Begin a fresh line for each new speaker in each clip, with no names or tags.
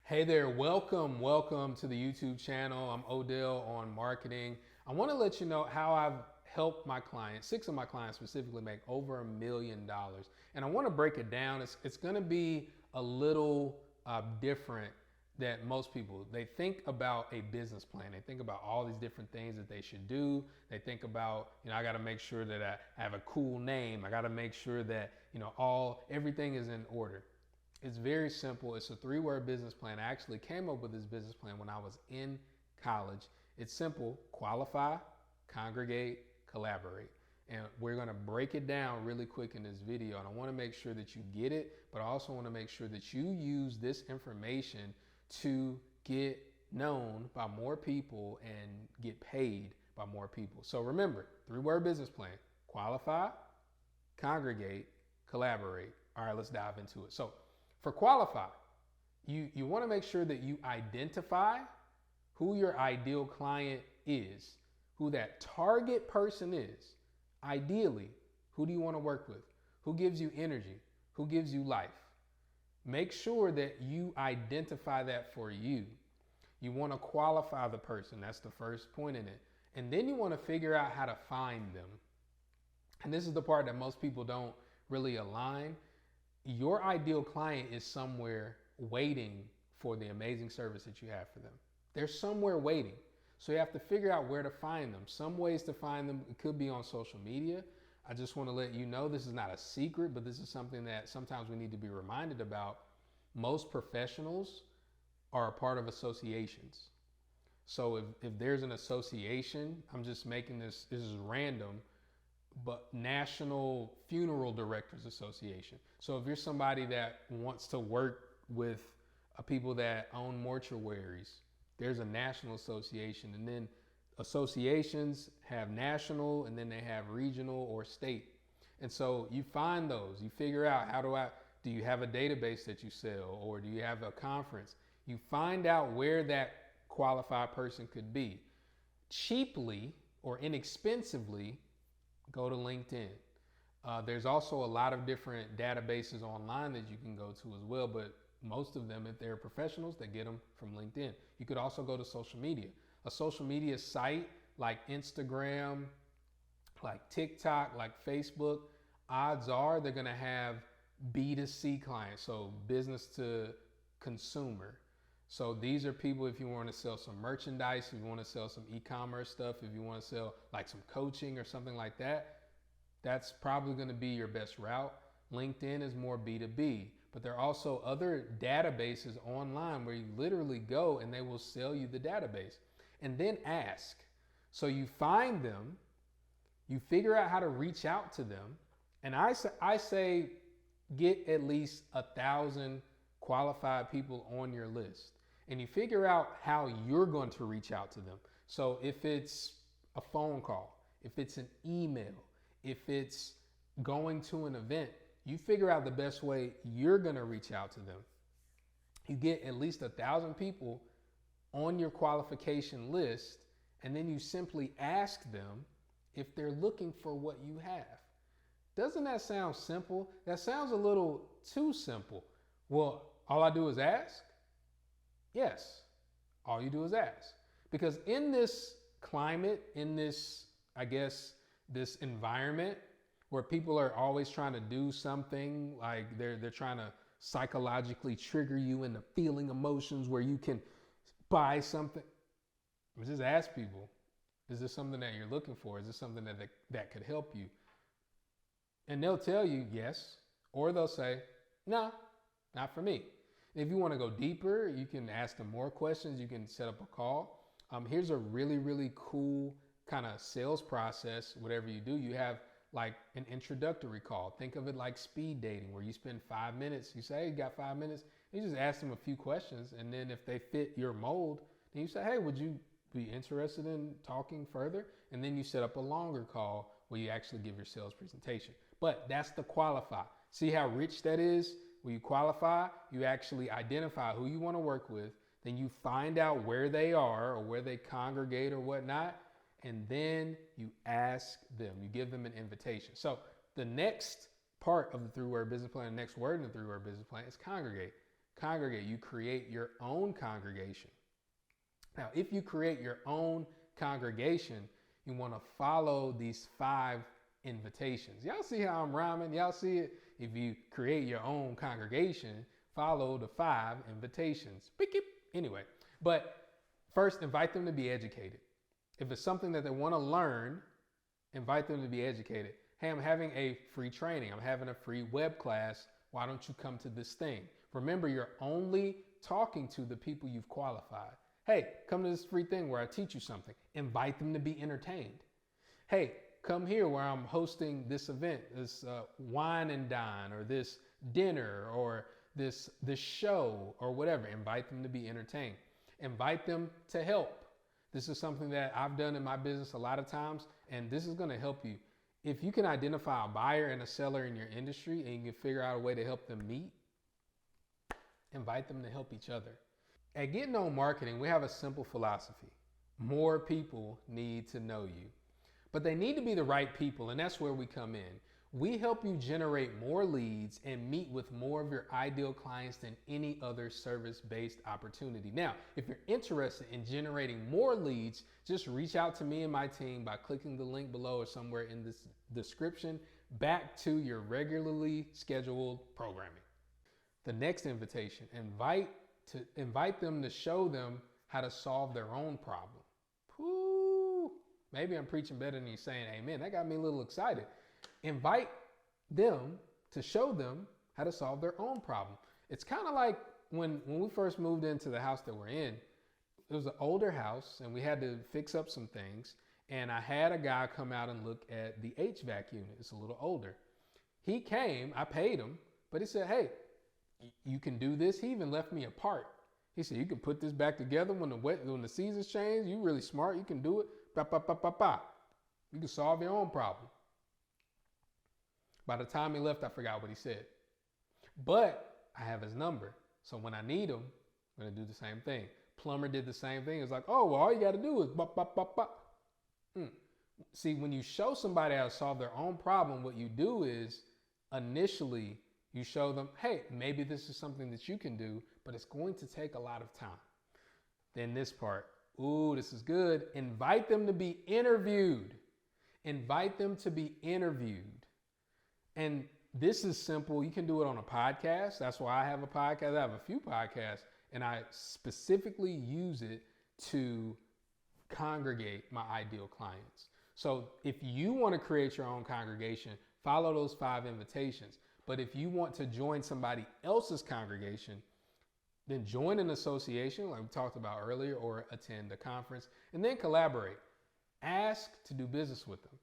Hey there, welcome to the YouTube channel. I'm Odell on marketing. I want to let you know how I've helped my clients, 6 of my clients specifically, make over $1 million. And I want to break it down. It's going to be a little different than most people. They think about a business plan. They think about all these different things that they should do. They think about, I got to make sure that I have a cool name. I got to make sure that, everything is in order. It's very simple. It's a 3-word business plan. I actually came up with this business plan when I was in college. It's simple: qualify, congregate, collaborate. And we're going to break it down really quick in this video. And I want to make sure that you get it, but I also want to make sure that you use this information to get known by more people and get paid by more people. So remember, 3-word business plan: qualify, congregate, collaborate. All right, let's dive into it. So for qualify, you want to make sure that you identify who your ideal client is, who that target person is. Ideally, who do you want to work with? Who gives you energy? Who gives you life? Make sure that you identify that for you. You want to qualify the person. That's the first point in it. And then you want to figure out how to find them. And this is the part that most people don't really align. Your ideal client is somewhere waiting for the amazing service that you have for them. They're somewhere waiting. So you have to figure out where to find them. Some ways to find them, it could be on social media. I just want to let you know this is not a secret, but this is something that sometimes we need to be reminded about. Most professionals are a part of associations. So if there's an association, I'm just making this is random, but National Funeral Directors Association. So if you're somebody that wants to work with people that own mortuaries, there's a national association. And then associations have national, and then they have regional or state. And so you find those, you figure out, do you have a database that you sell, or do you have a conference? You find out where that qualified person could be. Cheaply or inexpensively, go to LinkedIn. There's also a lot of different databases online that you can go to as well, but most of them, if they're professionals, they get them from LinkedIn. You could also go to social media. A social media site like Instagram, like TikTok, like Facebook, odds are they're gonna have B2C clients, so business to consumer. So these are people, if you want to sell some merchandise, if you want to sell some e-commerce stuff, if you want to sell like some coaching or something like that, that's probably going to be your best route. LinkedIn is more B2B, but there are also other databases online where you literally go and they will sell you the database. And then ask. So you find them, you figure out how to reach out to them, and I say get at least 1,000 qualified people on your list. And you figure out how you're going to reach out to them. So if it's a phone call, if it's an email, if it's going to an event, you figure out the best way you're going to reach out to them. You get at least 1,000 people on your qualification list, and then you simply ask them if they're looking for what you have. Doesn't that sound simple? That sounds a little too simple. Well, all I do is ask? Yes, all you do is ask. Because in this climate, in this, this environment where people are always trying to do something, like they're trying to psychologically trigger you into feeling emotions where you can buy something. Just ask people, is this something that you're looking for? Is this something that could help you? And they'll tell you yes, or they'll say, no, not for me. If you want to go deeper, you can ask them more questions. You can set up a call. Here's a really, really cool kind of sales process. Whatever you do, you have like an introductory call. Think of it like speed dating, where you spend 5 minutes. You say, hey, you got 5 minutes? You just ask them a few questions. And then if they fit your mold, then you say, hey, would you be interested in talking further? And then you set up a longer call where you actually give your sales presentation. But that's the qualify. See how rich that is? When you qualify, you actually identify who you want to work with. Then you find out where they are or where they congregate or whatnot. And then you ask them. You give them an invitation. So the next part of the 3-word business plan, the next word in the 3-word business plan is congregate. Congregate, you create your own congregation. Now, if you create your own congregation, you want to follow these 5 invitations. Y'all see how I'm rhyming? Y'all see it? If you create your own congregation, follow the 5 invitations. Anyway, but first, invite them to be educated. If it's something that they want to learn, invite them to be educated. Hey, I'm having a free training. I'm having a free web class. Why don't you come to this thing? Remember, you're only talking to the people you've qualified. Hey, come to this free thing where I teach you something. Invite them to be entertained. Hey, come here where I'm hosting this event, this wine and dine, or this dinner, or this show, or whatever. Invite them to be entertained. Invite them to help. This is something that I've done in my business a lot of times, and this is going to help you. If you can identify a buyer and a seller in your industry and you can figure out a way to help them meet, invite them to help each other. At Getting On Marketing, we have a simple philosophy. More people need to know you, but they need to be the right people, and that's where we come in. We help you generate more leads and meet with more of your ideal clients than any other service-based opportunity. Now, if you're interested in generating more leads, just reach out to me and my team by clicking the link below or somewhere in this description back to your regularly scheduled programming. The next invitation, invite them to show them how to solve their own problem. Woo! Maybe I'm preaching better than you saying amen. That got me a little excited. Invite them to show them how to solve their own problem. It's kind of like when we first moved into the house that we're in. It was an older house and we had to fix up some things. And I had a guy come out and look at the HVAC unit. It's a little older. He came, I paid him, but he said, hey, you can do this. He even left me a part. He said, you can put this back together when the seasons change. You're really smart. You can do it. You can solve your own problem. By the time he left, I forgot what he said. But I have his number. So when I need him, I'm going to do the same thing. Plumber did the same thing. It's like, oh, well, all you got to do is See, when you show somebody how to solve their own problem, what you do is initially you show them, hey, maybe this is something that you can do, but it's going to take a lot of time. Then this part, ooh, this is good. Invite them to be interviewed. Invite them to be interviewed. And this is simple. You can do it on a podcast. That's why I have a podcast. I have a few podcasts, and I specifically use it to congregate my ideal clients. So if you want to create your own congregation, follow those 5 invitations. But if you want to join somebody else's congregation, then join an association like we talked about earlier, or attend a conference, and then collaborate. Ask to do business with them.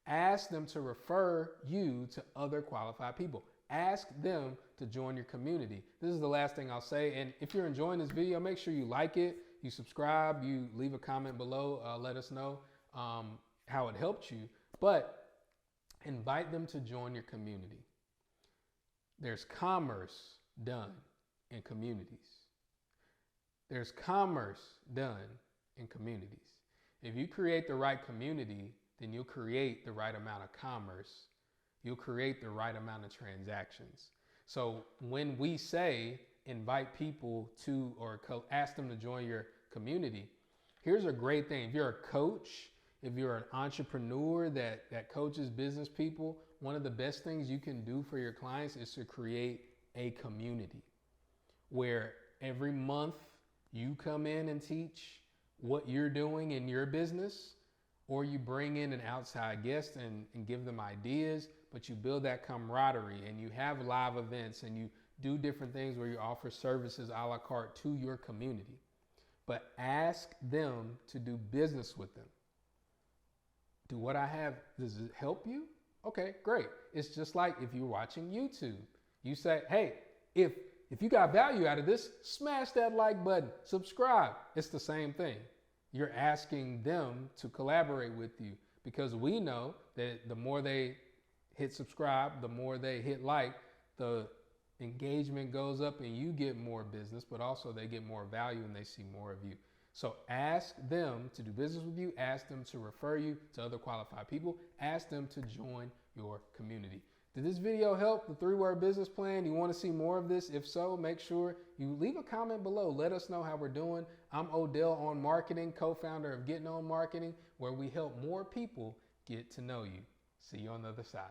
Ask them to refer you to other qualified people. Ask them to join your community. This is the last thing I'll say. And if you're enjoying this video, make sure you like it, you subscribe, you leave a comment below. Let us know how it helped you. But invite them to join your community. There's commerce done in communities. There's commerce done in communities. If you create the right community, then you'll create the right amount of commerce. You'll create the right amount of transactions. So when we say invite people to, or ask them to join your community, here's a great thing. If you're a coach, if you're an entrepreneur that coaches business people, one of the best things you can do for your clients is to create a community where every month you come in and teach what you're doing in your business, or you bring in an outside guest and give them ideas, but you build that camaraderie and you have live events and you do different things where you offer services a la carte to your community. But ask them to do business with them. Do what I have, does it help you? Okay, great. It's just like if you're watching YouTube. You say, hey, if you got value out of this, smash that like button, subscribe. It's the same thing. You're asking them to collaborate with you, because we know that the more they hit subscribe, the more they hit like, the engagement goes up and you get more business, but also they get more value and they see more of you. So ask them to do business with you. Ask them to refer you to other qualified people. Ask them to join your community. Did this video help the 3-word business plan? You want to see more of this? If so, make sure you leave a comment below. Let us know how we're doing. I'm Odell on Marketing, co-founder of Getting On Marketing, where we help more people get to know you. See you on the other side.